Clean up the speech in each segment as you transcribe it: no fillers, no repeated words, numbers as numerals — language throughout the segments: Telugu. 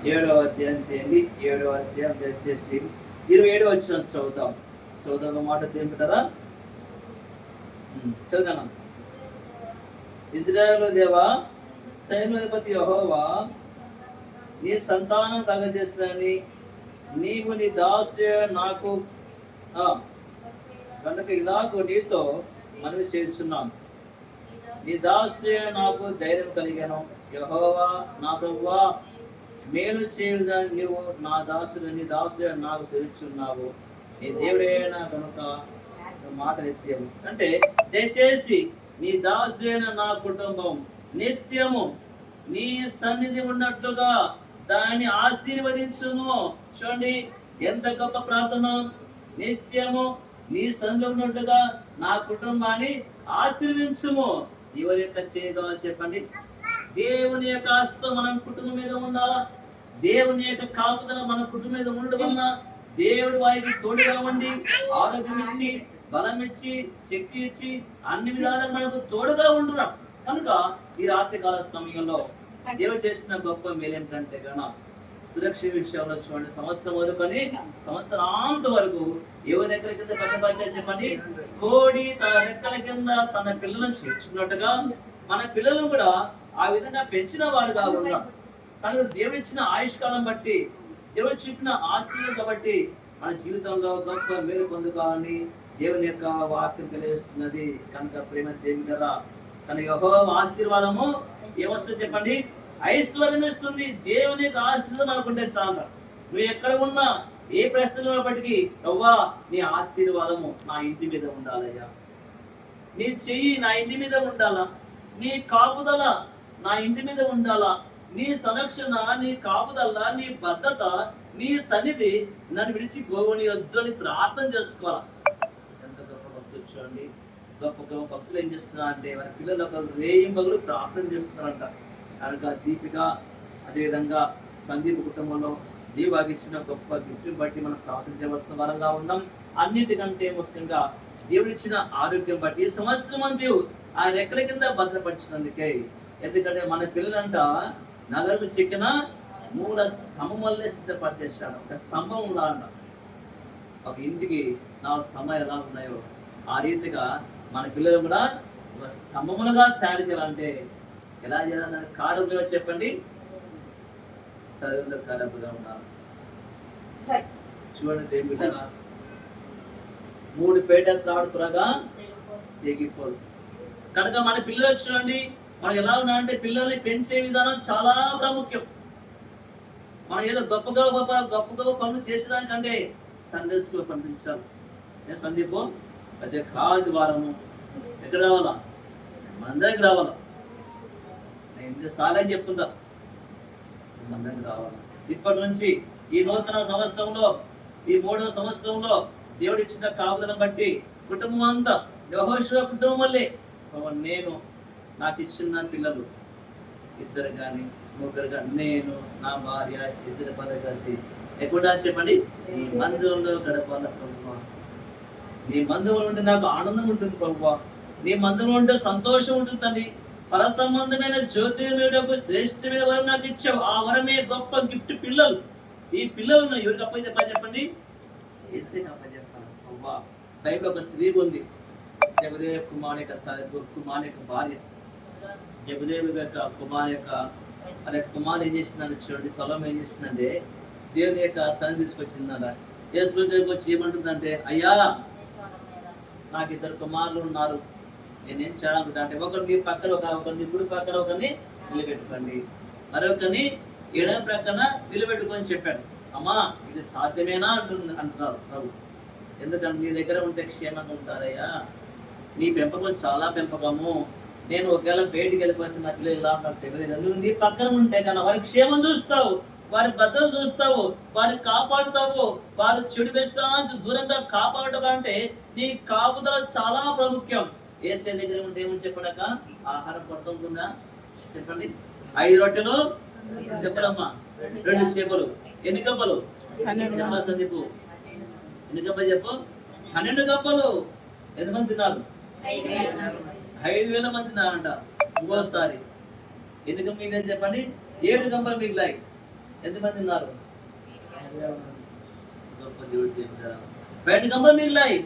7వ అధ్యాయం చేయండి. 7వ అధ్యాయం దయచేసి 27 వచ్చిన చదువుదాం మాట తెలుపుతారా? చదువుతాను. ఇజ్రాయేలు దేవా, సైన్యాధిపతి యెహోవా, నీ సంతానం కలగజేస్తుందని నీవు నీ దాసుడే నాకు కనుక ఇలాగూ నీతో మనవి చేస్తున్నాను. నీ దాసుడే నాకు ధైర్యం కలిగాను. యెహోవా నా ప్రభువా, మేలు చేయడానికి నీవు నీ దాసుడే నాకు తెలుసున్నావు. నీ దేవుడైన కనుక మాట ఎత్తావు. అంటే దయచేసి నీ దాసుడైన నా కుటుంబం నిత్యము నీ సన్నిధి ఉన్నట్లుగా దాన్ని ఆశీర్వదించుము. చూడండి ఎంత గొప్ప ప్రార్థన. నిత్యము నీ సన్నిధి ఉన్నట్లుగా నా కుటుంబాన్ని ఆశీర్వదించుము. ఎవరి యొక్క చేయగల చెప్పండి. దేవుని యొక్క హస్తం మన కుటుంబం మీద ఉండాలా. దేవుని యొక్క కాపుదల మన కుటుంబం మీద ఉండడం వలన దేవుడు వారికి తోడుగా ఉండి ఆరోగ్యం ఇచ్చి, బలం ఇచ్చి, శక్తి ఇచ్చి, అన్ని విధాలుగా మనకు తోడుగా ఉండున్నాం. కనుక ఈ రాత్రికాల సమయంలో దేవుడు చేసిన గొప్ప మేలు ఏంటంటే కనుక సురక్ష విషయంలో చూడండి, సంవత్సరం వరకుని సంవత్సరాంత వరకు ఎవరి రెక్కల కింద భద్రపరిచారు చెప్పండి. కోడి తన రెక్కల కింద తన పిల్లలను చేర్చుకున్నట్టుగా మన పిల్లలు కూడా ఆ విధంగా పెంచిన వాడుగా ఉన్నాం. కనుక దేవుడు ఇచ్చిన ఆయుష్కాలం బట్టి, దేవుడు చెప్పిన ఆశీర్వాదం కాబట్టి మన జీవితంలో గొప్ప మేలు పొందుకోవాలని దేవుని యొక్క వాక్యం తెలియజేస్తున్నది. కనుక ప్రేమ దేవుని కదా, కనుక యెహోవా ఆశీర్వాదము ఏమొస్తుంది చెప్పండి? ఐశ్వర్యం ఇస్తుంది. దేవుని యొక్క ఆశీర్వాదం అనుకుంటే చాలు. నువ్వు ఎక్కడ ఉన్నా, ఏ ప్రశ్నలు ఉన్నప్పటికీ యెహోవా నీ ఆశీర్వాదము నా ఇంటి మీద ఉండాలయ్యా, నీ చెయ్యి నా ఇంటి మీద ఉండాలా, నీ కాపుదల నా ఇంటి మీద ఉండాలా, నీ సంరక్షణ, నీ కాపుదల, నీ భద్రత, నీ సన్నిధి నన్ను విడిచి పోవని వద్దు అని ప్రార్థన చేసుకోవాలా. ఎంత గొప్ప భక్తులు చూడండి. గొప్ప గొప్ప భక్తులు ఏం చేస్తున్నారు అంటే వారి పిల్లలు ఒక రేయింబగులు ప్రార్థన చేస్తున్నారంట. కనుక దీపిక, అదేవిధంగా సందీప్ కుటుంబంలో దేవుడికి ఇచ్చిన గొప్ప గిఫ్ట్ని బట్టి మనం ప్రార్థన చేయవలసిన వారంగా ఉన్నాం. అన్నిటికంటే ముఖ్యంగా దేవుడిచ్చిన ఆరోగ్యం బట్టి ఈ సంవత్సరం అంతా ఆ రెక్కల కింద భద్రపరిచినందుకే. ఎందుకంటే మన పిల్లలంట నగరకు చెక్కిన మూల స్తంభం వల్లే సిద్ధపరిచేశాడు. ఒక స్తంభం ఉండాలంట. ఒక ఇంటికి 4 స్తంభాలు ఎలా ఉన్నాయో ఆ రీతిగా మన పిల్లలు కూడా ఒక స్తంభములుగా తయారు చేయాలంటే ఎలా చేయాలని కారుగా చెప్పండి. చదువులో కారపుగా ఉండాలి. చూడండి దేవుడు 3 పేటలు త్రాడు త్వరగా తెగిపోదు. కనుక మన పిల్లలు చూడండి, మనం ఎలా ఉన్నామంటే పిల్లల్ని పెంచే విధానం చాలా ప్రాముఖ్యం. మనం ఏదో గొప్పగా పనులు చేసేదానికంటే సండే స్కూల్ పంపించాలి. సందీపం అదే కాదు వారము ఎక్కడ రావాలా? మందరికి రావాలా. నేను సాలని చెప్తుందా, మందరికి రావాలా. ఇప్పటి నుంచి ఈ నూతన సంవత్సరంలో, ఈ 3వ సంవత్సరంలో దేవుడు ఇచ్చిన కాపుదలను బట్టి కుటుంబం అంతా యెహోషువ కుటుంబం వల్లే నేను, నాకు ఇచ్చిన పిల్లలు 2 కానీ 3 కానీ, నేను, నా భార్య 2 పనులు కలిసి ఎక్కడ చెప్పండి నీ మందిరంలో గడపాల ప్రభువా. నీ మందిరంలో ఉంటే నాకు ఆనందం ఉంటుంది ప్రభువా. నీ మందిరంలో ఉంటే సంతోషం ఉంటుంది తండ్రి. పర సంబంధమైన జ్యోతిర్మయుడకు శ్రేష్టమైన వరం నాకు ఇచ్చావు. ఆ వరమే గొప్ప గిఫ్ట్ పిల్లలు. ఈ పిల్లలను ఎవరికి అప్పచెప్పాలి చెప్పండి? ఏసైకి అప్పచెప్పాలి ప్రభువా. బైబిల్ ఒక స్త్రీ ఉంది, జబదేవ్ కుమార్ యొక్క భార్య. జబదేవ్ యొక్క కుమార్ యొక్క కుమార్ ఏం చేసిందంటే చూడండి, స్థలం ఏం చేసిందంటే దేవుని యొక్క సన్నిధి తీసుకొచ్చిందట. యేసు దగ్గరికి వచ్చి ఏమంటుందంటే, అయ్యా నాకు 2 కుమారులు ఉన్నారు, నేనేం చేయాలనుకుంటా అంటే ఒకరు మీ పక్కన ఒకరిని కుడి పక్కన ఒకరిని నిలబెట్టుకోండి, మరొకరిని ఎడమ ప్రక్కన నిలబెట్టుకొని చెప్పాడు. అమ్మా ఇది సాధ్యమేనా అంటున్నారు ప్రభు. ఎందుకంటే నీ దగ్గర ఉంటే క్షేమంగా ఉంటారయ్యా. నీ పెంపకం చాలా పెంపకము. నేను ఒకవేళ బయటికి వెళ్ళిపోతే నా పిల్లలు ఎలా నాకు తెలియదు. నువ్వు నీ పక్కన ఉంటే కన్నా వారి క్షేమం చూస్తావు, వారి భద్రత చూస్తావు, వారిని కాపాడుతావు. వారు చెడు వేస్తా దూరంగా కాపాడటం అంటే నీ కాపుదల చాలా ప్రాముఖ్యం. ఏసే దగ్గర ఉంటే ఏమని చెప్పడాక ఆహారం పడుతుందా చెప్పండి. 5 రొట్టెలు చెప్పడమ్మా, 2 చేపలు, ఎన్ని కప్పలు చెప్పా సందీపు? ఎన్ని కప్పలు చెప్పు? 12 కప్పలు. ఎంతమంది తిన్నారు? 5,000 మంది తిన్నారంట. ఇంకోసారి ఎన్ని కప్పలు మిగిలిన చెప్పండి? 7 కప్పలు మిగిలాయి. ఎంతమంది ఉన్నారు? గొప్ప దేవుడు దేవుడా. 2 గంపలు మిగిలాయి.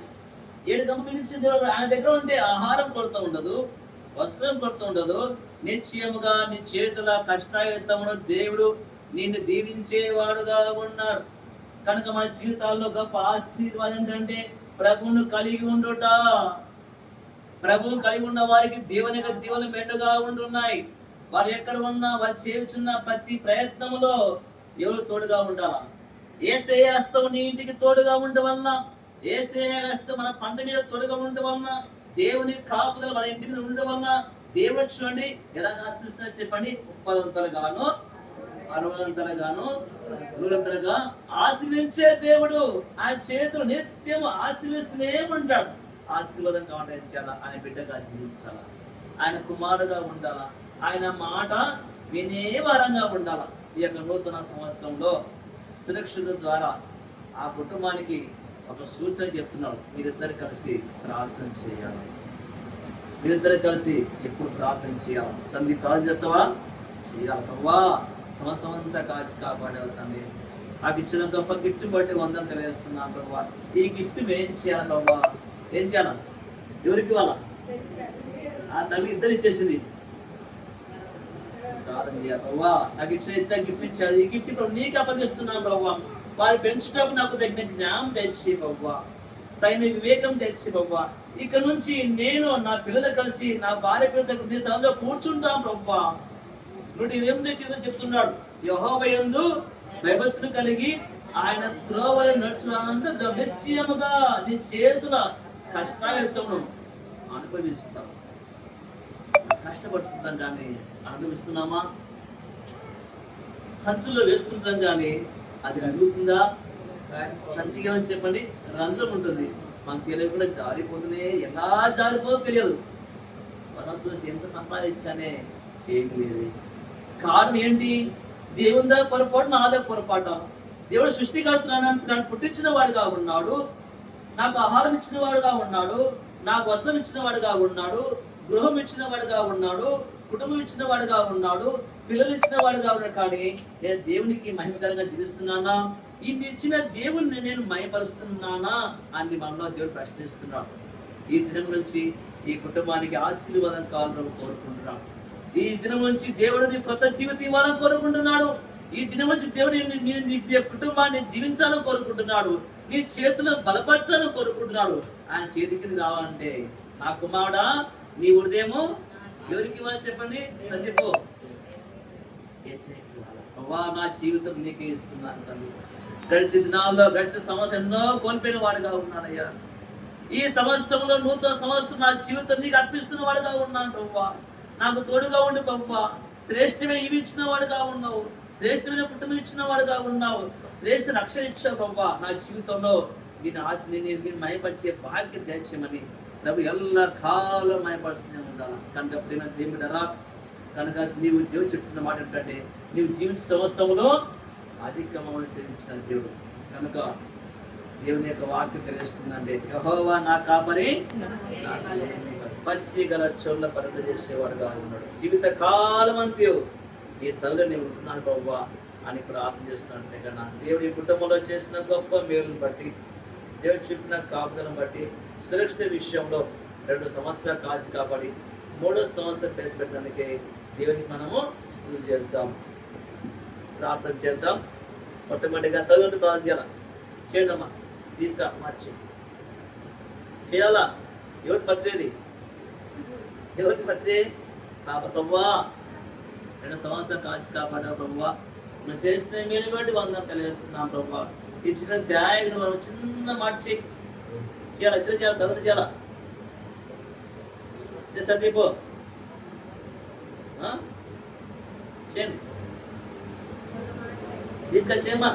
7 గంపలు మిగిల్చిన దేవుడు ఆయన దగ్గర ఉంటే ఆహారం కొరత ఉండదు, వస్త్రం కొరత ఉండదు. నిశ్చయముగా నీ చేతుల కష్టాయుతమును దేవుడు నిన్ను దీవించేవాడుగా ఉన్నాడు. కనుక మన జీవితాల్లో గొప్ప ఆశీర్వాదం ఏంటంటే ప్రభువును కలిగి ఉండుట. ప్రభువు కలిగి ఉన్న వారికి దేవుని యొక్క దీవెనలు మెండుగా ఉంటున్నాయి. వారు ఎక్కడ ఉన్నా, వారు చేస్తున్న ప్రతి ప్రయత్నంలో ఎవరు తోడుగా ఉండాలా? యేసయ్య హస్తం నీ ఇంటికి తోడుగా ఉండవలన, యేసయ్య హస్తం మన పంట మీద తోడుగా ఉండవలన, దేవుని కాపుదల మన ఇంటి మీద ఉండవలన దేవుడు చూడండి ఎలా ఆశీర్వదిస్తున్నాడు చెప్పండి. 30 60 100 ఆశీర్వించే దేవుడు. ఆ చేతులు నిత్యం ఆశీర్విస్తూనే ఉంటాడు. ఆశీర్వాదం కావాలంటే ఆయన బిడ్డగా జీవించాలా, ఆయన కుమారుగా ఉండాలా, ఆయన మాట వినే వారంగా ఉండాలా. ఈ యొక్క నూతన సంవత్సరంలో సురక్షిత ద్వారా ఆ కుటుంబానికి ఒక సూచన చెప్తున్నాడు. మీరిద్దరు కలిసి ప్రార్థన చేయాలి. మీరిద్దరు కలిసి ఎప్పుడు ప్రార్థన చేయాలి. సంధి ప్రార్థన చేస్తావా? చేయాలి. ప్రభా సంవత్సరం అంతా కాచి కాపాడేవాళ్ళు తండ్రి. నాకు ఇచ్చిన గొప్ప గిఫ్ట్ బట్టి వందలు తెలియజేస్తున్నాను ప్రభా. ఈ గిఫ్ట్ ఏం చేయాలి ప్రభా? ఏం చేయాలా? ఎవరికి ఇవ్వాలా? ఆ తల్లి ఇద్దరు ఇచ్చేసింది. ప్రార్థన చేయాలి. ప్రభా నాకు ఇచ్చిన ఇద్దరు గిఫ్ట్ ఇచ్చారు. ఈ గిఫ్ట్ ఇప్పుడు నీకు అప్పగిస్తున్నాను ప్రభా. వారు పెంచడానికి నాకు తగిన జ్ఞానం తెచ్చి ప్రభా, తగిన వివేకం తెచ్చి ప్రభా. ఇక నుంచి నేను నా పిల్లలు కలిసి నా భార్య పిల్లలతో నీ స్థలంలో కూర్చుంటాం ప్రభా. 108 కింద చెప్తున్నాడు, యెహోవా యందు భయభక్తులు కలిగి ఆయన త్రోవలో నడుచునంత నిశ్చయముగా నీ చేతుల కష్టాయుక్తమును అనుభవిస్తాం. కష్టపడుతుంటాం కానీ అనుభవిస్తున్నామా? సంచుల్లో వేస్తుంటాం కానీ అది రంగుతుందా? సంచిగా అని చెప్పండి, రంధ్రం ఉంటుంది. మనకు తెలియకుండా జారిపోతూనే ఎలా జారిపోదో తెలియదు. మనం చూసి ఎంత సంపాదించానే ఏమి లేదు. కారణం ఏంటి? దేవుందా పొరపాటు, నాదా పొరపాటు. దేవుడు సృష్టికర్తను నన్ను పుట్టించిన వాడుగా ఉన్నాడు, నాకు ఆహారం ఇచ్చిన వాడుగా ఉన్నాడు, నాకు వస్త్రం ఇచ్చిన వాడుగా ఉన్నాడు, గృహం ఇచ్చిన వాడుగా ఉన్నాడు, కుటుంబం ఇచ్చిన వాడుగా ఉన్నాడు, పిల్లలు ఇచ్చిన వాడుగా ఉన్నాడు. కానీ నేను దేవునికి మహిమకరంగా జీవిస్తున్నానా? ఇది ఇచ్చిన దేవుణ్ణి నేను మహిమపరుస్తున్నానా అని మనలో దేవుడు ప్రశ్నిస్తున్నాడు. ఈ దినం నుంచి ఈ కుటుంబానికి ఆశీర్వాదం కావాలని కోరుకుంటున్నాడు. ఈ దినం నుంచి దేవుడు నీ కొత్త జీవితం ఇవ్వాలని కోరుకుంటున్నాడు. ఈ దినం నుంచి దేవుడు నీ కుటుంబాన్ని జీవించాలని కోరుకుంటున్నాడు. నీ చేతులను బలపరచాలని కోరుకుంటున్నాడు. ఆయన చేతికి రావాలంటే నా కుమారుడా నీ హృదయము ఎవరికి ఇవ్వాలి చెప్పండి? సందీపో నా జీవితం నీకే ఇస్తున్నాను తల్లి. గడిచిన దినాల్లో గడిచిన సంవత్సరం ఎన్నో కోల్పోయిన వాడుగా ఉన్నాడయ్యా. ఈ సంవత్సరంలో నూతన సంవత్సరం నా జీవితం నీకు అర్పిస్తున్న వాడుగా ఉన్నాను ప్రభా. నాకు తోడుగా ఉండి ప్రభా, శ్రేష్టమైన ఇవి ఇచ్చిన వాడుగా ఉన్నావు, శ్రేష్టమైన కుటుంబం ఇచ్చిన వాడుగా ఉన్నావు, శ్రేష్ఠ రక్షణ ఇచ్చావు ప్రభా. నా జీవితంలో నేను మయపరిచే భాగ్యం తెచ్చమని ప్రభు ఎల్ల కాలం మయపరుస్తూనే ఉండాలి. కనుక ప్రేమ దేవుడరా, కనుక నీవు దేవుడు చెప్తున్న మాట ఏంటంటే నీవు జీవిత సంవత్సరంలో అధికమని చెల్లించిన దేవుడు. కనుక దేవుని యొక్క వాక్యం తెలియజేస్తుందంటే యెహోవా నా కాపరి, పచ్చి గల చోళ్ళ పరిత చేసేవాడుగా ఉన్నాడు. జీవిత కాలం అంతే ఈ సౌలు నేను ఉంటున్నాను బాబా అని ప్రార్థన చేస్తున్నట్టే కన్నా దేవుడి కుటుంబంలో చేసిన గొప్ప మేలును బట్టి, దేవుడు చెప్పిన కాపుదలను బట్టి, సురక్షిత విషయంలో 2 సంవత్సరాలు కాల్చి కాపాడి 3వ సంవత్సరం ప్రవేశపెట్టడానికి దేవునికి మనము స్తుతి చేద్దాం, ప్రార్థన చేద్దాం. మొట్టమొదటిగా తల్లి ప్రార్థన చేయాలి. చేయండమ్మా, దీనిక మార్చి చేయాలా. ఎవరి పత్రేది? ఎవరికి పత్రి? పాప ప్రభా 2 సంవత్సరాలు కాల్చి కాపాడా ప్రభా. నువ్వు చేసిన మేలు బట్టి వందనం తెలియజేస్తున్నాం ప్రభా. ఇచ్చిన ధ్యాయం మనం చిన్న మార్చి చేయాలి. ఇద్దరు చేయాలి, తల్లి చేయాలా. సందీపో చేయండి. దీనిక చేయమా.